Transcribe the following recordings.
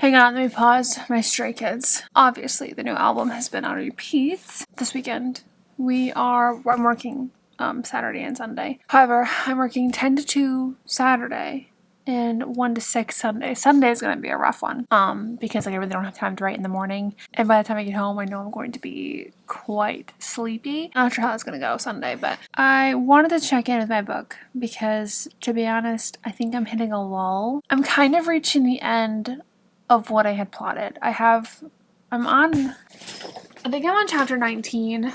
Hang on, let me pause my Stray Kids. Obviously, the new album has been on repeat this weekend. I'm working Saturday and Sunday. However, I'm working 10 to 2 Saturday and 1 to 6 Sunday. Sunday is going to be a rough one because I really don't have time to write in the morning. And by the time I get home, I know I'm going to be quite sleepy. I'm not sure how it's going to go Sunday, but I wanted to check in with my book because, to be honest, I think I'm hitting a lull. I'm kind of reaching the end of what I had plotted. I think I'm on chapter 19,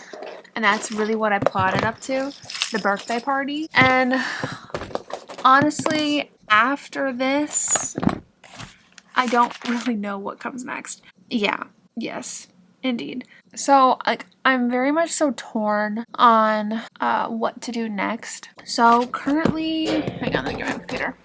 and that's really what I plotted up to, the birthday party. And honestly, after this, I don't really know what comes next. Yeah, yes, indeed. So, I'm very much so torn on what to do next. So currently, hang on, let me get my computer.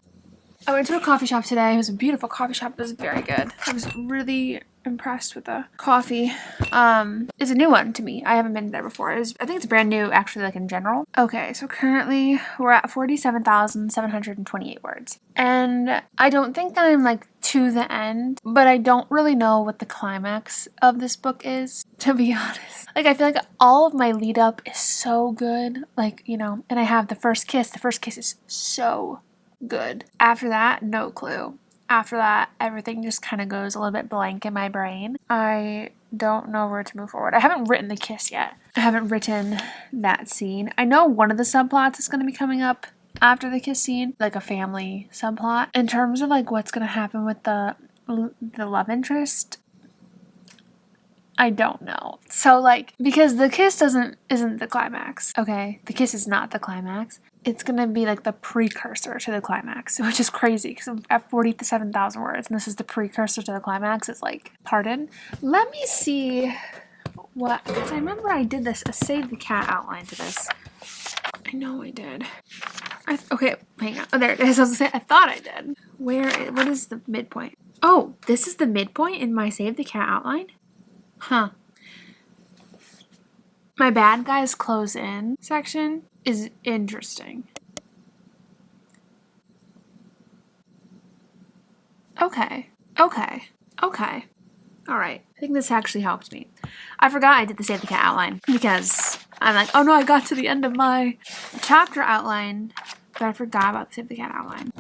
I went to a coffee shop today. It was a beautiful coffee shop. It was very good. I was really impressed with the coffee. It's a new one to me. I haven't been there before. I think it's brand new, actually, like in general. Okay, so currently we're at 47,728 words. And I don't think that I'm like to the end, but I don't really know what the climax of this book is, to be honest. Like, I feel like all of my lead up is so good. Like, you know, and I have the first kiss. The first kiss is so good. After that, no clue. After that, everything just kind of goes a little bit blank in my brain. I don't know where to move forward. I haven't written the kiss yet. I haven't written that scene. I know one of the subplots is going to be coming up after the kiss scene, like a family subplot. In terms of like what's going to happen with the love interest, I don't know. So like, because the kiss isn't the climax. Okay, the kiss is not the climax. It's gonna be like the precursor to the climax, which is crazy because I'm at 47,000 words and this is the precursor to the climax. It's like, pardon? Let me see what, because I remember I did this, a Save the Cat outline to this. I know I did. Okay, hang on. Oh, there it is. I was gonna say, I thought I did. What is the midpoint? Oh, this is the midpoint in my Save the Cat outline? Huh. My bad guys close in section is interesting. Okay. All right. I think this actually helped me. I forgot I did the Save the Cat outline because I'm like, oh no, I got to the end of my chapter outline, but I forgot about the Save the Cat outline.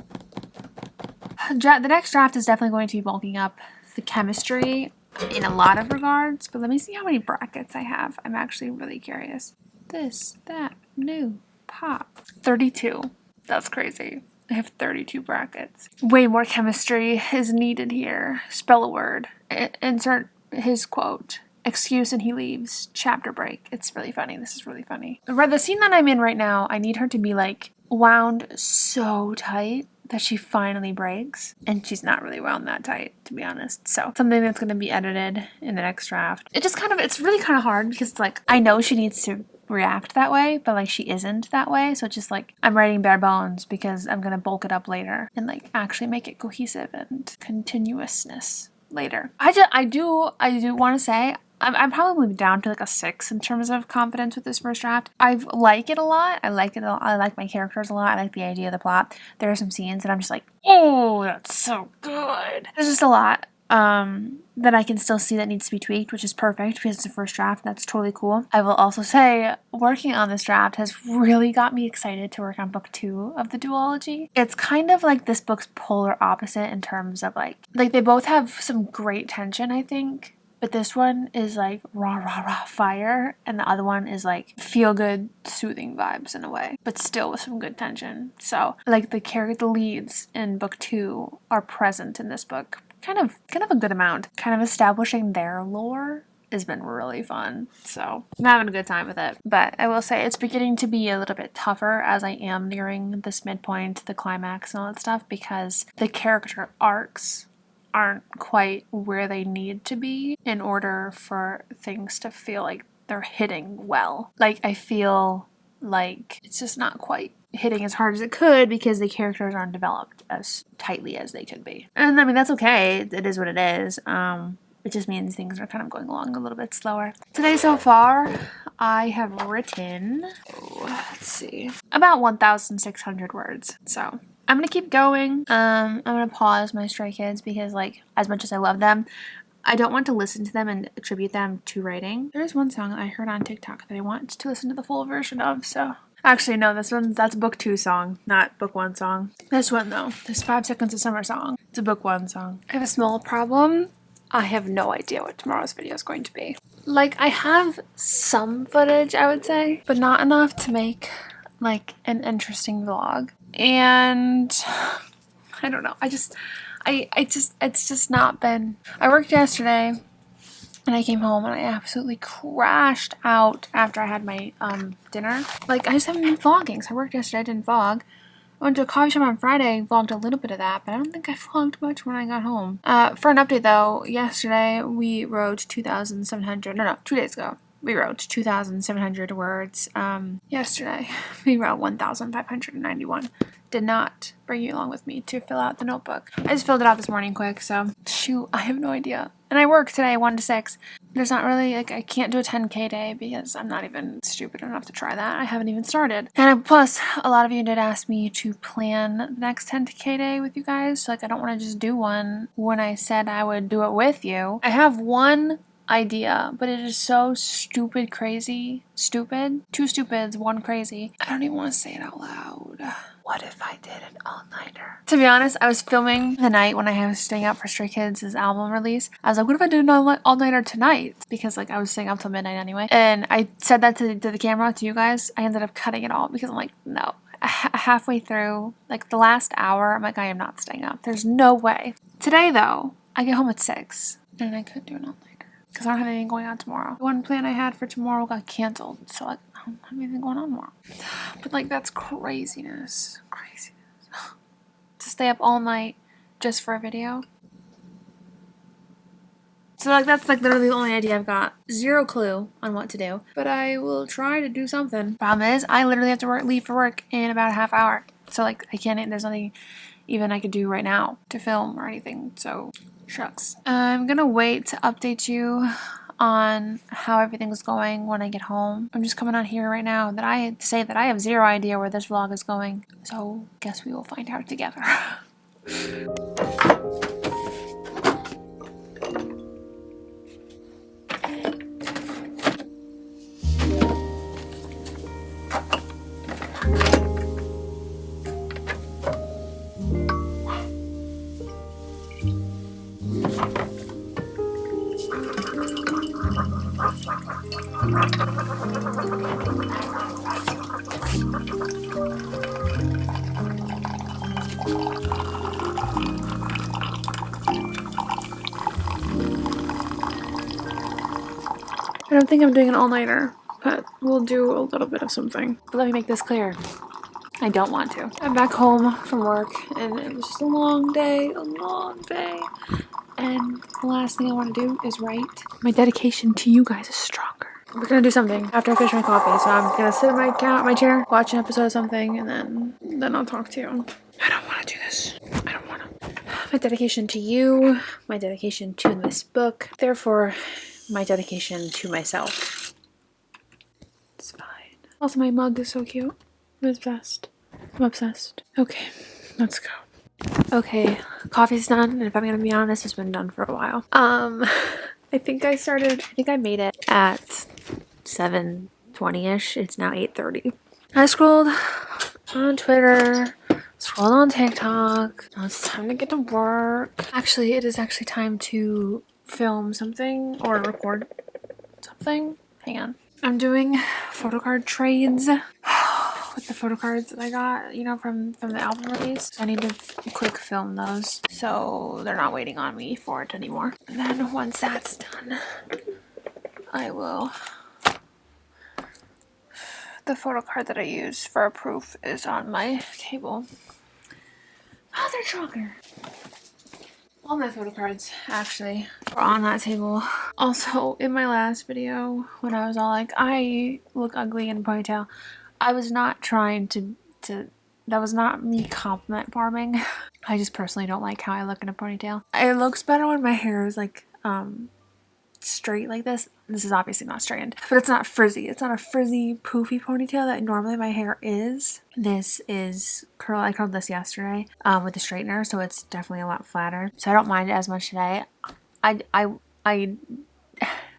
The next draft is definitely going to be bulking up the chemistry in a lot of regards, but let me see how many brackets I have. I'm actually really curious. This, that, new, pop. 32. That's crazy. I have 32 brackets. Way more chemistry is needed here. Spell a word. Insert his quote. Excuse and he leaves. Chapter break. It's really funny. This is really funny. The scene that I'm in right now, I need her to be like wound so tight that she finally breaks, and she's not really wound that tight, to be honest. So something that's going to be edited in the next draft. It's really kind of hard because it's like, I know she needs to react that way, but like she isn't that way. So it's just like, I'm writing bare bones because I'm going to bulk it up later and like actually make it cohesive and continuousness later. I do want to say, I'm probably down to like a 6 in terms of confidence with this first draft. I like it a lot. I like my characters a lot. I like the idea of the plot. There are some scenes that I'm just like, oh, that's so good. There's just a lot that I can still see that needs to be tweaked, which is perfect because it's the first draft. That's totally cool. I will also say working on this draft has really got me excited to work on book 2 of the duology. It's kind of like this book's polar opposite in terms of like they both have some great tension, I think. But this one is like rah, rah, rah, fire. And the other one is like feel good, soothing vibes in a way, but still with some good tension. So like the leads in book 2 are present in this book. Kind of a good amount. Kind of establishing their lore has been really fun. So I'm having a good time with it. But I will say it's beginning to be a little bit tougher as I am nearing this midpoint, the climax and all that stuff, because the character arcs aren't quite where they need to be in order for things to feel like they're hitting well. Like, I feel like it's just not quite hitting as hard as it could because the characters aren't developed as tightly as they could be. And I mean, that's okay. It is what it is. It just means things are kind of going along a little bit slower. Today so far, I have written, let's see, about 1,600 words. So I'm gonna keep going. I'm gonna pause my Stray Kids because, like, as much as I love them, I don't want to listen to them and attribute them to writing. There's one song that I heard on TikTok that I want to listen to the full version of, so. Actually, no, that's book 2 song, not book 1 song. This one, though, this 5 Seconds of Summer song, it's a book 1 song. I have a small problem. I have no idea what tomorrow's video is going to be. Like, I have some footage, I would say, but not enough to make, like, an interesting vlog. And I don't know. It's just not been. I worked yesterday and I came home and I absolutely crashed out after I had my dinner. Like, I just haven't been vlogging. So I worked yesterday, I didn't vlog. I went to a coffee shop on Friday, vlogged a little bit of that, but I don't think I vlogged much when I got home. For an update though, yesterday we wrote 2,700, no, 2 days ago. We wrote 2,700 words. Yesterday we wrote 1,591. Did not bring you along with me to fill out the notebook. I just filled it out this morning quick, so shoot, I have no idea. And I work today 1 to 6. There's not really, like, I can't do a 10K day because I'm not even stupid enough to try that. I haven't even started. And plus, a lot of you did ask me to plan the next 10K day with you guys. So, like, I don't want to just do one when I said I would do it with you. I have one idea, but it is so stupid crazy. Stupid? 2 stupids, 1 crazy. I don't even want to say it out loud. What if I did an all-nighter? To be honest, I was filming the night when I was staying up for Stray Kids' album release. I was like, what if I did an all-nighter tonight? Because, like, I was staying up till midnight anyway. And I said that to the camera, to you guys. I ended up cutting it all because I'm like, no. Halfway through, like, the last hour, I'm like, I am not staying up. There's no way. Today, though, I get home at 6. And I could do an all-nighter. Because I don't have anything going on tomorrow. The one plan I had for tomorrow got canceled. So, like, I don't have anything going on tomorrow. But, like, that's craziness. Craziness. To stay up all night just for a video. So, like, that's, like, literally the only idea I've got. 0 clue on what to do. But I will try to do something. Problem is, I literally have to leave for work in about a half hour. So, like, there's nothing even I could do right now to film or anything. So, shucks. I'm gonna wait to update you on how everything's going when I get home. I'm just coming on here right now that I say that I have 0 idea where this vlog is going. So, guess we will find out together. I don't think I'm doing an all-nighter, but we'll do a little bit of something. But let me make this clear. I don't want to. I'm back home from work, and it was just a long day, and the last thing I want to do is write. My dedication to you guys is stronger. We're gonna do something after I finish my coffee, so I'm gonna sit in my chair, watch an episode of something, and then I'll talk to you. I don't want to do this. I don't want to. My dedication to you, my dedication to this book, therefore, my dedication to myself. It's fine. Also, my mug is so cute. I'm obsessed. Okay, let's go. Okay, coffee's done, and if I'm gonna be honest, it's been done for a while. I think I made it at 7:20-ish. It's now 8:30. I scrolled on Twitter, scrolled on TikTok. Now it's time to get to work. Actually, it is actually time to film something or record something. Hang on. I'm doing photo card trades with the photo cards that I got, you know, from the album release. I need to quick film those so they're not waiting on me for it anymore. And then once that's done, I will. The photo card that I use for a proof is on my table. Mother trucker. All my photo cards actually were on that table. Also, in my last video, when I was all like, I look ugly in a ponytail, I was not trying to that was not me compliment farming. I just personally don't like how I look in a ponytail. It looks better when my hair is like straight like this. This is obviously not straightened, but it's not frizzy. It's not a frizzy, poofy ponytail that normally my hair is. This is curl. I curled this yesterday with the straightener, so it's definitely a lot flatter. So I don't mind it as much today.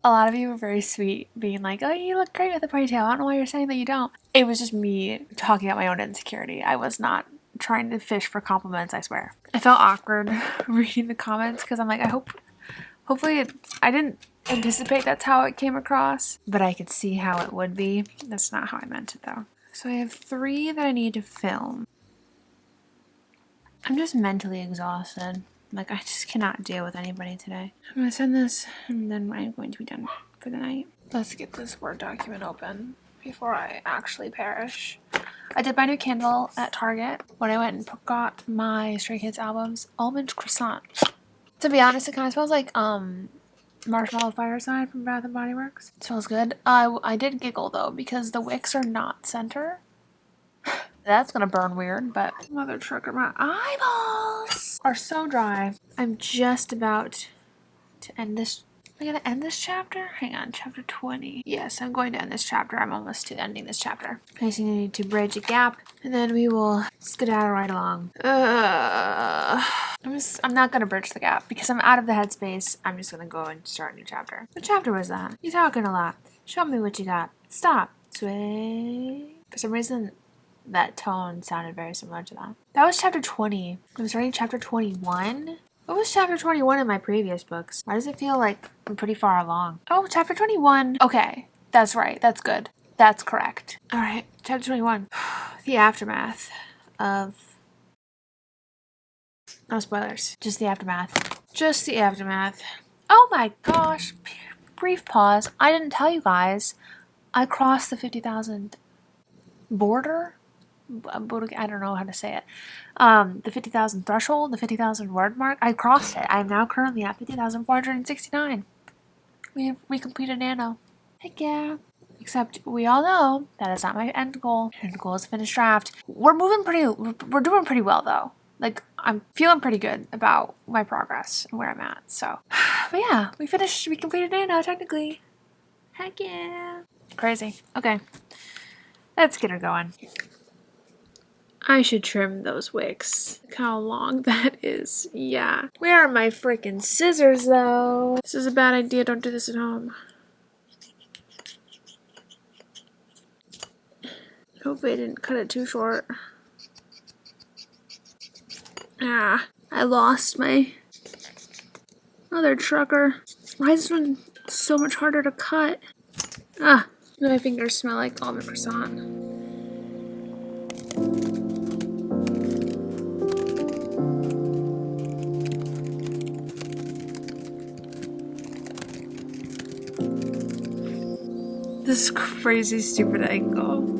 A lot of you were very sweet, being like, "Oh, you look great with the ponytail." I don't know why you're saying that you don't. It was just me talking about my own insecurity. I was not trying to fish for compliments, I swear. I felt awkward reading the comments because I'm like, hopefully I didn't anticipate that's how it came across, but I could see how it would be. That's not how I meant it though. So I have 3 that I need to film. I'm just mentally exhausted. Like, I just cannot deal with anybody today. I'm gonna send this and then I'm going to be done for the night. Let's get this Word document open before I actually perish. I did buy a new candle at Target when I went and got my Stray Kids albums. Almond croissant. To be honest, it kind of smells like Marshmallow Fireside from Bath & Body Works. It smells good. I did giggle though because the wicks are not center. That's gonna burn weird, but mother trucker, my eyeballs are so dry. I'm just about to end this. Am I gonna end this chapter? Hang on, chapter 20. Yes, I'm going to end this chapter. I'm almost to ending this chapter. I just need to bridge a gap, and then we will skedaddle right along. I'm not gonna bridge the gap because I'm out of the headspace. I'm just gonna go and start a new chapter. What chapter was that? You talking a lot. Show me what you got. Stop. Sway. For some reason, that tone sounded very similar to that. That was chapter 20. I was writing chapter 21. What was chapter 21 in my previous books? Why does it feel like I'm pretty far along? Oh, chapter 21. Okay, that's right. That's good. That's correct. All right, chapter 21. The aftermath of... No spoilers. Just the aftermath. Just the aftermath. Oh my gosh. Brief pause. I didn't tell you guys. I crossed the 50,000 border. I don't know how to say it. The 50,000 threshold, the 50,000 word mark. I crossed it. I am now currently at 50,469. We completed Nano. Heck yeah. Except we all know that is not my end goal. End goal is finished draft. We're doing pretty well though. Like, I'm feeling pretty good about my progress and where I'm at. So, but yeah, we completed Nano technically. Heck yeah. Crazy. Okay. Let's get her going. I should trim those wicks. Look how long that is. Yeah. Where are my freaking scissors, though? This is a bad idea. Don't do this at home. Hopefully I didn't cut it too short. Ah, I lost my other trucker. Why is this one so much harder to cut? Ah, my fingers smell like almond croissant. This crazy stupid angle.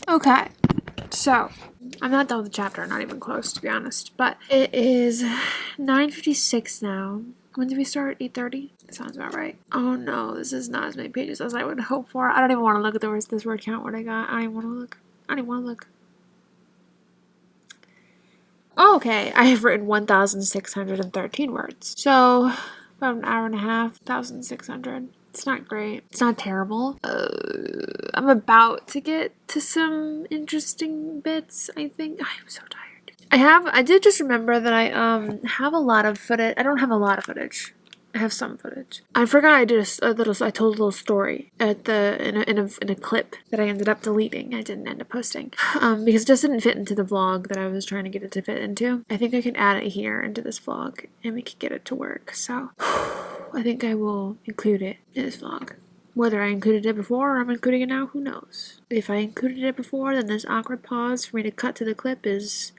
Okay, so I'm not done with the chapter, not even close to be honest, but it is 9:56 now. When did we start? 8:30? Sounds about right. Oh no, this is not as many pages as I would hope for. I don't even want to look at this word count what I got. I don't even want to look. Oh, okay, I have written 1,613 words. So, about an hour and a half, 1,600. It's not great. It's not terrible. I'm about to get to some interesting bits, I think. I'm so tired. I did just remember that I have a lot of footage. I don't have a lot of footage. I have some footage. I forgot I did I told a little story in a clip that I ended up deleting. I didn't end up posting because it just didn't fit into the vlog that I was trying to get it to fit into. I think I can add it here into this vlog and we can get it to work. So I think I will include it in this vlog. Whether I included it before or I'm including it now, who knows? If I included it before, then this awkward pause for me to cut to the clip is,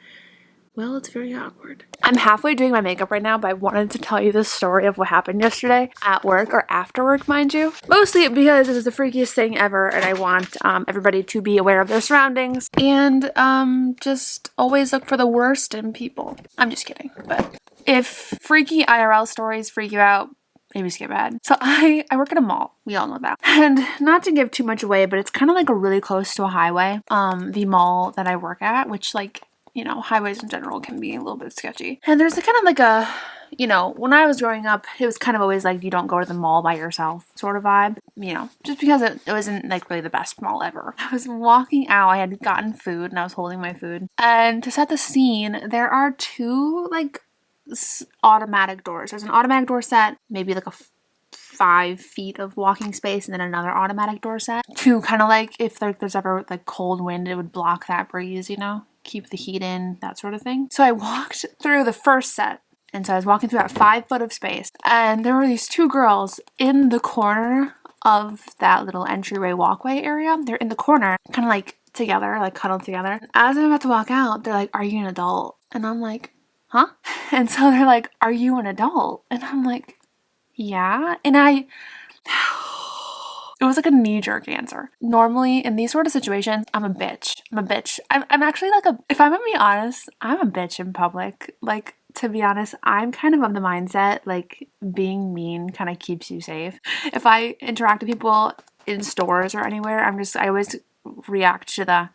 well, it's very awkward. I'm halfway doing my makeup right now, but I wanted to tell you the story of what happened yesterday at work, or after work, mind you. Mostly because it was the freakiest thing ever, and I want everybody to be aware of their surroundings and just always look for the worst in people. I'm just kidding, but if freaky IRL stories freak you out, maybe skip ahead. So I work at a mall. We all know that. And not to give too much away, but it's kind of like a really close to a highway. The mall that I work at, which, like, you know, highways in general can be a little bit sketchy. And there's a kind of like a, you know, when I was growing up, it was kind of always like you don't go to the mall by yourself sort of vibe. You know, just because it wasn't like really the best mall ever. I was walking out, I had gotten food and I was holding my food. And to set the scene, there are two like automatic doors. There's an automatic door set, maybe like a 5 feet of walking space, and then another automatic door set to kind of like if there's ever like cold wind, it would block that breeze, you know, keep the heat in, that sort of thing. So I walked through the first set, and so I was walking through that 5 foot of space, and there were these two girls in the corner of that little entryway walkway area. They're in the corner, kind of like together, like cuddled together. As I'm about to walk out, they're like, "Are you an adult?" And I'm like, "Huh?" And so they're like, "Are you an adult?" And I'm like, "Yeah." And it was like a knee-jerk answer. Normally in these sort of situations, I'm a bitch. I'm actually like if I'm gonna be honest, I'm a bitch in public. Like, to be honest, I'm kind of the mindset, like, being mean kind of keeps you safe. If I interact with people in stores or anywhere, I always react to the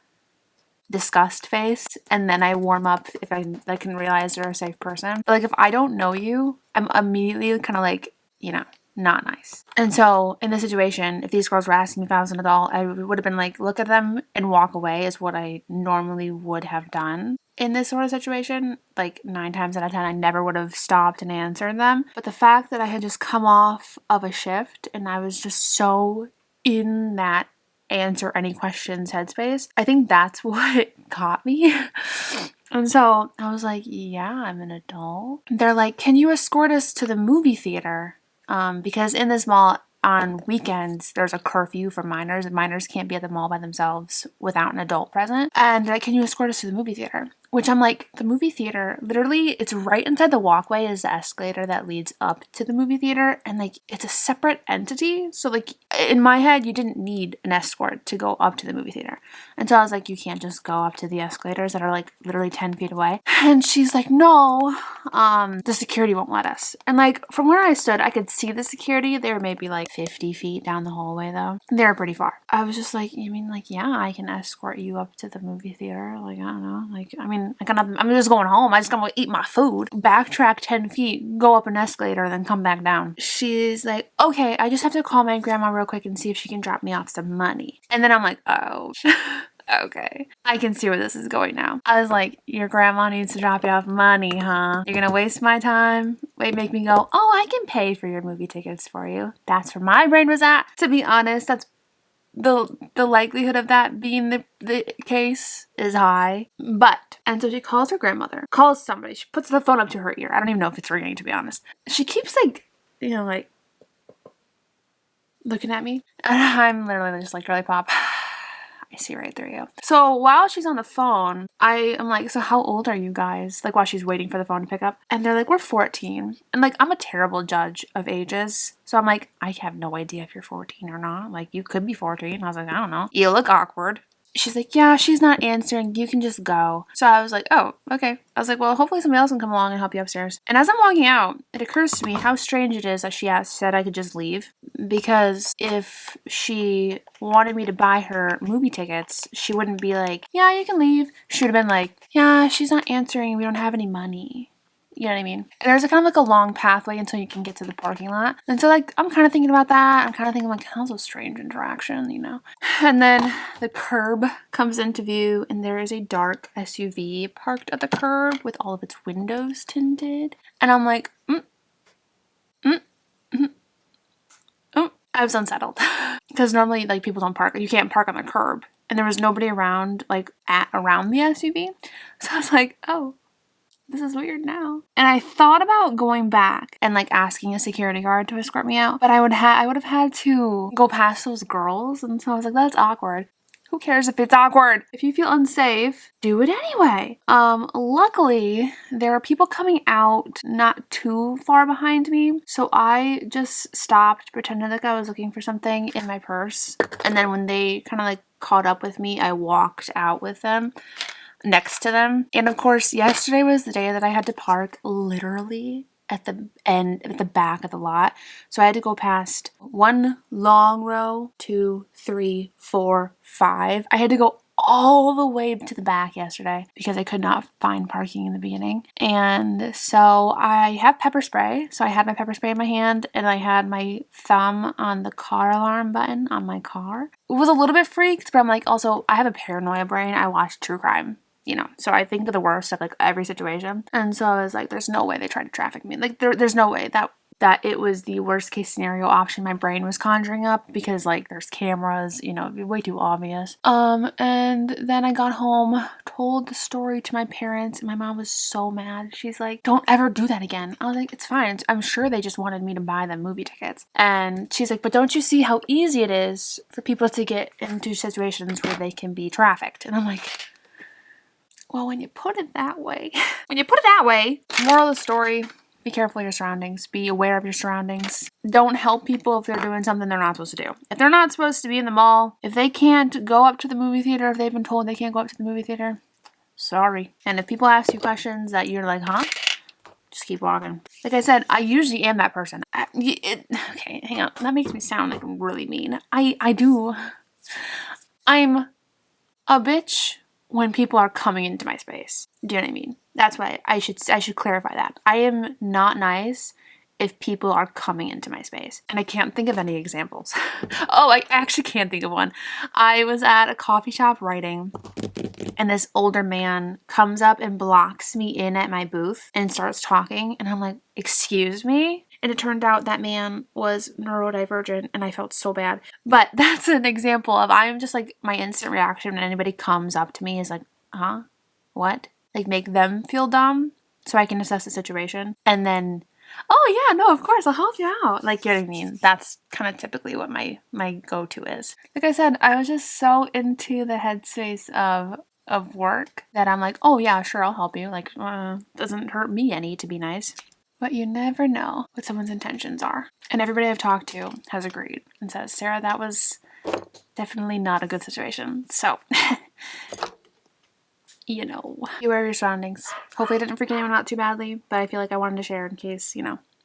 disgust face, and then I warm up if I can realize they're a safe person. But like, if I don't know you, I'm immediately kind of like, you know, not nice. And so in this situation, if these girls were asking me if I was an adult, I would have been like, look at them and walk away is what I normally would have done. In this sort of situation, like 9 times out of 10, I never would have stopped and answered them. But the fact that I had just come off of a shift and I was just so in that answer any questions headspace, I think that's what caught me. And so I was like, yeah, I'm an adult. They're like, can you escort us to the movie theater? Because in this mall on weekends, there's a curfew for minors, and minors can't be at the mall by themselves without an adult present. And they're like, can you escort us to the movie theater? Which I'm like, the movie theater, literally, it's right inside the walkway is the escalator that leads up to the movie theater. And like, it's a separate entity. So like, in my head, you didn't need an escort to go up to the movie theater. And so I was like, you can't just go up to the escalators that are like literally 10 feet away. And she's like, no, the security won't let us. And like, from where I stood, I could see the security. They were maybe like 50 feet down the hallway though. They were pretty far. I was just like, you mean like, yeah, I can escort you up to the movie theater? Like, I don't know. Like, I mean, I'm just going home. I just gotta eat my food. Backtrack 10 feet, go up an escalator, then come back down. She's like, okay, I just have to call my grandma real quick and see if she can drop me off some money. And then I'm like, oh, okay. I can see where this is going now. I was like, your grandma needs to drop you off money, huh? You're gonna waste my time? Wait, make me go, oh, I can pay for your movie tickets for you. That's where my brain was at. To be honest, that's the likelihood of that being the case is high. But, and so she calls her grandmother, calls somebody, she puts the phone up to her ear. I don't even know if it's ringing, to be honest. She keeps like, you know, like looking at me, and I'm literally just like, girly pop, I see right through you. So while she's on the phone, I am like, so how old are you guys? Like, while she's waiting for the phone to pick up. And they're like, we're 14. And like, I'm a terrible judge of ages. So I'm like, I have no idea if you're 14 or not. Like, you could be 14. I was like, I don't know. You look awkward. She's like, yeah, she's not answering. You can just go. So I was like, oh, okay. I was like, well, hopefully somebody else can come along and help you upstairs. And as I'm walking out, it occurs to me how strange it is that she said I could just leave. Because if she wanted me to buy her movie tickets, she wouldn't be like, yeah, you can leave. She would have been like, yeah, she's not answering. We don't have any money. You know what I mean? And there's a kind of like a long pathway until you can get to the parking lot. And so like, I'm kind of thinking about that. I'm kind of thinking like, how's a strange interaction, you know? And then the curb comes into view, and there is a dark SUV parked at the curb with all of its windows tinted. And I'm like, I was unsettled. Because normally like people don't park, you can't park on the curb. And there was nobody around, like around the SUV. So I was like, oh, this is weird now. And I thought about going back and like asking a security guard to escort me out, but I would have had to go past those girls, and so I was like, that's awkward. Who cares if it's awkward? If you feel unsafe, do it anyway. Luckily, there were people coming out not too far behind me, so I just stopped, pretended like I was looking for something in my purse, and then when they kind of like caught up with me, I walked out with them, next to them. And of course, yesterday was the day that I had to park literally at the back of the lot. So I had to go past one long row, 2, 3, 4, 5. I had to go all the way to the back yesterday because I could not find parking in the beginning. And so I have pepper spray. So I had my pepper spray in my hand and I had my thumb on the car alarm button on my car. It was a little bit freaked, but I'm like, also, I have a paranoia brain. I watch true crime. So I think of the worst of like every situation. And so I was like, there's no way they tried to traffic me. Like there's no way that it was the worst case scenario option my brain was conjuring up, because like there's cameras, it'd be way too obvious. And then I got home, told the story to my parents, and my mom was so mad. She's like, don't ever do that again. I was like, it's fine. I'm sure they just wanted me to buy them movie tickets. And she's like, but don't you see how easy it is for people to get into situations where they can be trafficked? And I'm like, well, when you put it that way, moral of the story, be careful of your surroundings. Be aware of your surroundings. Don't help people if they're doing something they're not supposed to do. If they're not supposed to be in the mall, if they can't go up to the movie theater, if they've been told they can't go up to the movie theater, sorry. And if people ask you questions that you're like, huh? Just keep walking. Like I said, I usually am that person. Okay, hang on. That makes me sound like really mean. I do. I'm a bitch when people are coming into my space. Do you know what I mean? That's why I should clarify that. I am not nice if people are coming into my space. And I can't think of any examples. Oh, I actually can't think of one. I was at a coffee shop writing, and this older man comes up and blocks me in at my booth and starts talking, and I'm like, excuse me? And it turned out that man was neurodivergent, and I felt so bad. But that's an example of, I'm just like, my instant reaction when anybody comes up to me is like, huh? What? Like, make them feel dumb so I can assess the situation. And then, oh yeah, no, of course, I'll help you out. Like, you know what I mean? That's kind of typically what my go-to is. Like I said, I was just so into the headspace of work that I'm like, oh yeah, sure, I'll help you. Like, doesn't hurt me any to be nice. But you never know what someone's intentions are. And everybody I've talked to has agreed and says, Sarah, that was definitely not a good situation. So, beware of your surroundings. Hopefully I didn't freak anyone out too badly, but I feel like I wanted to share in case,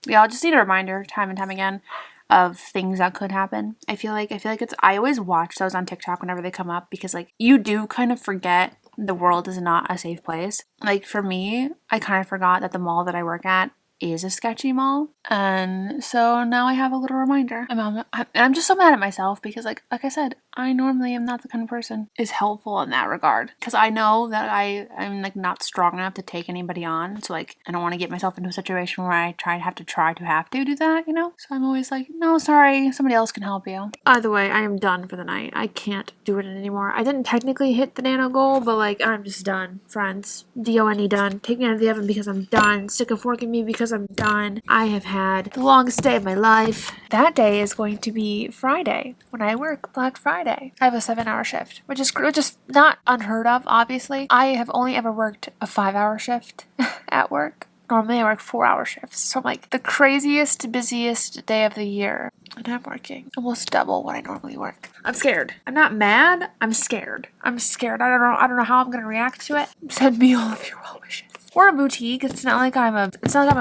we all just need a reminder time and time again of things that could happen. I feel like I always watch those on TikTok whenever they come up, because like you do kind of forget the world is not a safe place. Like for me, I kind of forgot that the mall that I work at is a sketchy mall, and so now I have a little reminder. I'm just so mad at myself because like I said, I normally am not the kind of person is helpful in that regard, because I know that I'm like not strong enough to take anybody on, so like I don't want to get myself into a situation where I have to do that, so I'm always like, no, sorry, somebody else can help you. Either way, I am done for the night. I can't do it anymore. I didn't technically hit the nano goal, but like I'm just done, friends. D-O-N-E done. Take me out of the oven because I'm done. Stick a fork in me because I'm done. I have had the longest day of my life. That day is going to be Friday when I work Black Friday. I have a 7-hour shift, which is not unheard of, obviously. I have only ever worked a 5-hour shift at work. Normally I work 4-hour shifts. So I'm like the craziest, busiest day of the year. And I'm working almost double what I normally work. I'm scared. I'm not mad. I'm scared. I don't know how I'm gonna react to it. Send me all of your well wishes. We're a boutique. It's not like I'm a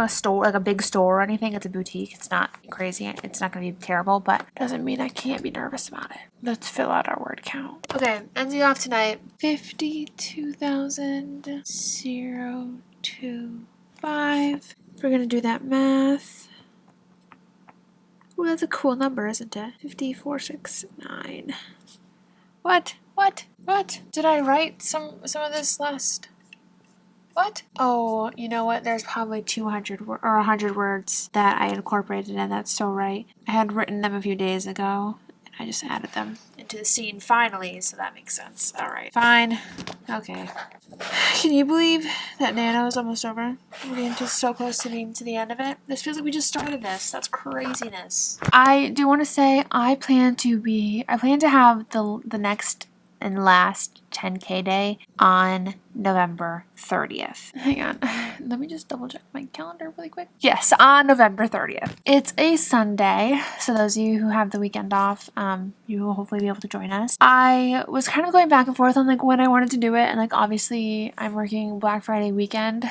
store, like a big store or anything. It's a boutique. It's not crazy. It's not gonna be terrible, but doesn't mean I can't be nervous about it. Let's fill out our word count. Okay, ending off tonight. 52,002.5. We're gonna do that math. Ooh, that's a cool number, isn't it? 5469. What? Did I write some of this last? What? Oh, you know what? There's probably 200 or 100 words that I incorporated, and that's so right. I had written them a few days ago, and I just added them into the scene finally, so that makes sense. Alright, fine. Okay. Can you believe that Nano is almost over? We're getting just so close to being to the end of it. This feels like we just started this. That's craziness. I do want to say I plan to have the next and last 10K day on November 30th. Hang on. Let me just double check my calendar really quick. Yes, on November 30th. It's a Sunday, so those of you who have the weekend off, you will hopefully be able to join us. I was kind of going back and forth on like when I wanted to do it, and like obviously I'm working Black Friday weekend,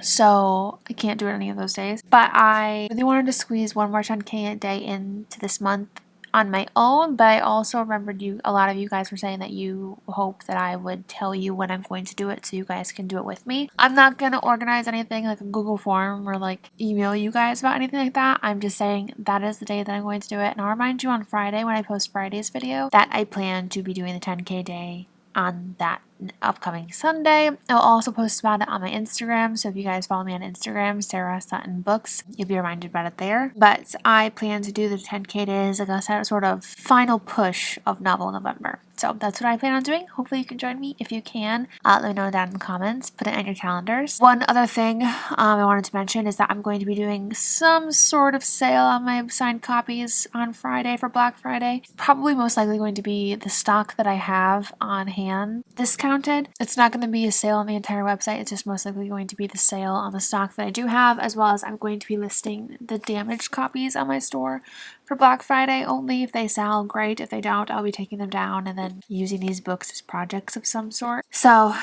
so I can't do it any of those days. But I really wanted to squeeze one more 10K a day into this month on my own, but I also remembered a lot of you guys were saying that you hope that I would tell you when I'm going to do it so you guys can do it with me. I'm not going to organize anything like a Google form or like email you guys about anything like that. I'm just saying that is the day that I'm going to do it, and I'll remind you on Friday when I post Friday's video that I plan to be doing the 10K day on that upcoming Sunday. I'll also post about it on my Instagram, so if you guys follow me on Instagram, Sarah Sutton Books, you'll be reminded about it there. But I plan to do the 10K days, like I said, sort of final push of Novel November. So that's what I plan on doing. Hopefully you can join me if you can. Let me know down in the comments. Put it in your calendars. One other thing I wanted to mention is that I'm going to be doing some sort of sale on my signed copies on Friday for Black Friday. Probably most likely going to be the stock that I have on hand discounted. It's not going to be a sale on the entire website. It's just most likely going to be the sale on the stock that I do have, as well as I'm going to be listing the damaged copies on my store for Black Friday only. If they sell, great. If they don't, I'll be taking them down and then using these books as projects of some sort. So,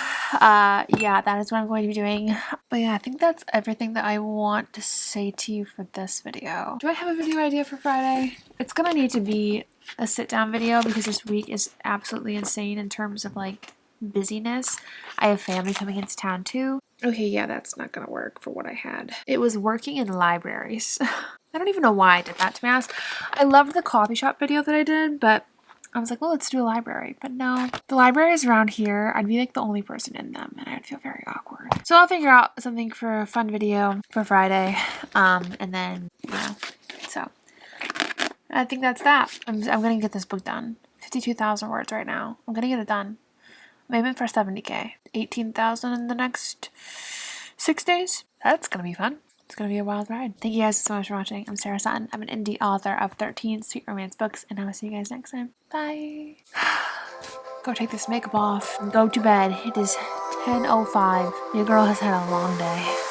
yeah, that is what I'm going to be doing. But yeah, I think that's everything that I want to say to you for this video. Do I have a video idea for Friday? It's gonna need to be a sit-down video because this week is absolutely insane in terms of like busyness. I have family coming into town too. Okay, yeah, that's not gonna work for what I had. It was working in libraries. I don't even know why I did that, to be honest. I loved the coffee shop video that I did, but I was like, well, let's do a library. But no, the libraries around here, I'd be like the only person in them and I'd feel very awkward. So I'll figure out something for a fun video for Friday. And then, so I think that's that. I'm gonna get this book done. 52,000 words right now. I'm gonna get it done. I'm aiming for 70K. 18,000 in the next 6 days. That's gonna be fun. It's gonna be a wild ride. Thank you guys so much for watching. I'm Sarah Sutton. I'm an indie author of 13 sweet romance books, and I will see you guys next time. Bye. Go take this makeup off and go to bed. It is 10:05. Your girl has had a long day.